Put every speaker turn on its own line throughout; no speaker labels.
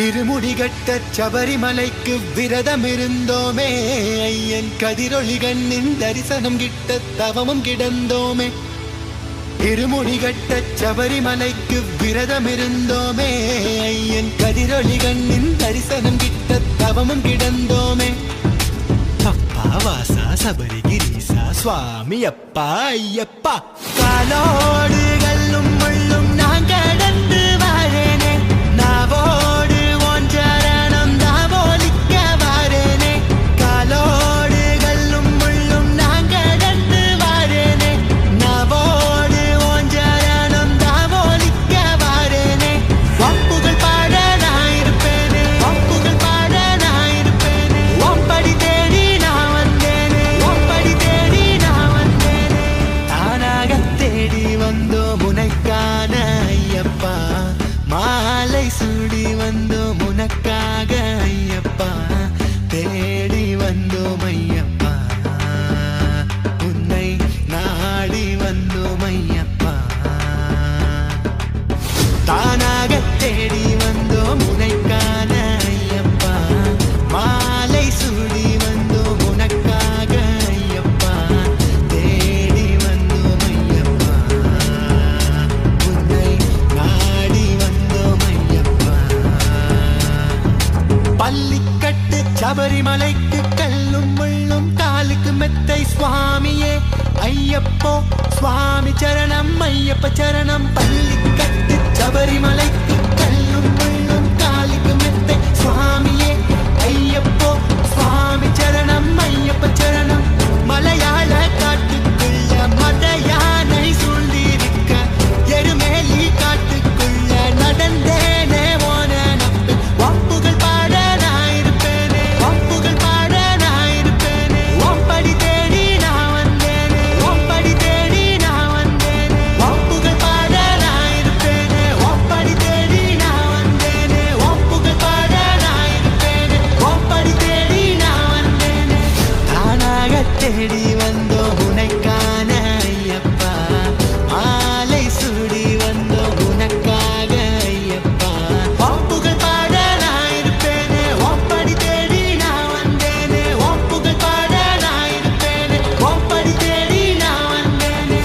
இருமுடிகட்ட சபரிமலைக்கு விரதம் இருந்தோமே, ஐயன் கதிரொளி கண்ணின் தரிசனம் கிட்ட தவமும் கிடந்தோமே. இருமுடிகட்ட சபரிமலைக்கு விரதம் இருந்தோமே, ஐயன் கதிரொளி கண்ணின் தரிசனம் கிட்ட தவமும் கிடந்தோமே. அப்பா வாசா சபரிகிரீசா சுவாமி அப்பா ஐயப்பா, காலோடு கல்லும் முள்ளும் நான் கடந்து வாரேனே, நாவோடு சரணம் தாவோலிக்க வாரேனே. காலோடு கல்லும் முள்ளும் நான் கடந்து வாரேனே, நாவோடு சரணம் தாவோலிக்க வாரேனே. வம்புகள் பாட நான் இருப்பேனே, வம்புகள் பாட நான் இருப்பேனே. ஒம்படி தேடி நான் வந்தேனே, ஒம்படி தேடி நான் வந்தேனே. தானாக தேடி வந்தோம் உனக்கான ஐயப்பா, மாலை சூடி வந்தோம் உனக்காக ஐயப்பா, தேடி வந்தோம் ஐயப்பா, உன்னை நாடி வந்தோம் ஐயப்பா. தானாக தேடி வந்தோம் உனக்கான ஐயப்பா, மாலை சூடி வந்தோம் உனக்காக ஐயப்பா, தேடி வந்தோம் ஐயப்பா, உன்னை நாடி வந்தோம் ஐயப்பா. பள்ளிக்கட்டு சபரிமலைக்கு கல்லும் முள்ளும் காலுக்கு மெத்தை சுவாமியே ஐயப்போ, சுவாமி சரணம் ஐயப்ப சரணம். பள்ளிக்கட்டு சபரிமலைக்கு கல்லும் முள்ளும் காலுக்கு மெத்தை சுவாமியே ஐயப்போ, சுவாமி சரணம் ஐயப்ப சரணம். மலையாள காட்டுக்குள்ள மத யானை சூழ்ந்திருக்க, எருமேலி காட்டுக்குள்ள நடந்தேனே ஓன நப்பு. வம்புகள் பாட நான் இருப்பேனே, வம்புகள் பாட நான் இருப்பேனே. ஒம்படி தேடி நான் வந்தேனே, ஒம்படி தேடி நான் வந்தேனே. வம்புகள் பாட நான் இருப்பேனே, ஒம்படி தேடி நான் வந்தேனே. வம்புகள் பாட நான் இருப்பேனே, ஒம்படி தேடி நான் வந்தேனே. தானாக தேடி வந்தோம் உனக்கான ஐயப்பா, மாலை சூடி வந்தோம் உனக்காக ஐயப்பா. வம்புகள் பாட நான் இருப்பேனே, ஒம்படி தேடி நான் வந்தேனே. வம்புகள் பாட நான் இருப்பேனே, ஒம்படி தேடி நான் வந்தேனே.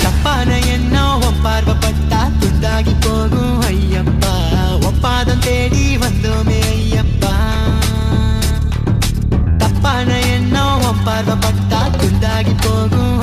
தப்பான எண்ணம் உன் பார்வைப்பட்டா துண்டாகி போகும் ஐயப்பா, ஒப்பாதம் தேடி வந்தோமே ஐயப்பா. தப்பான எண்ணம் உன் பார்வைப்பட்டா துண்டாகி போகும்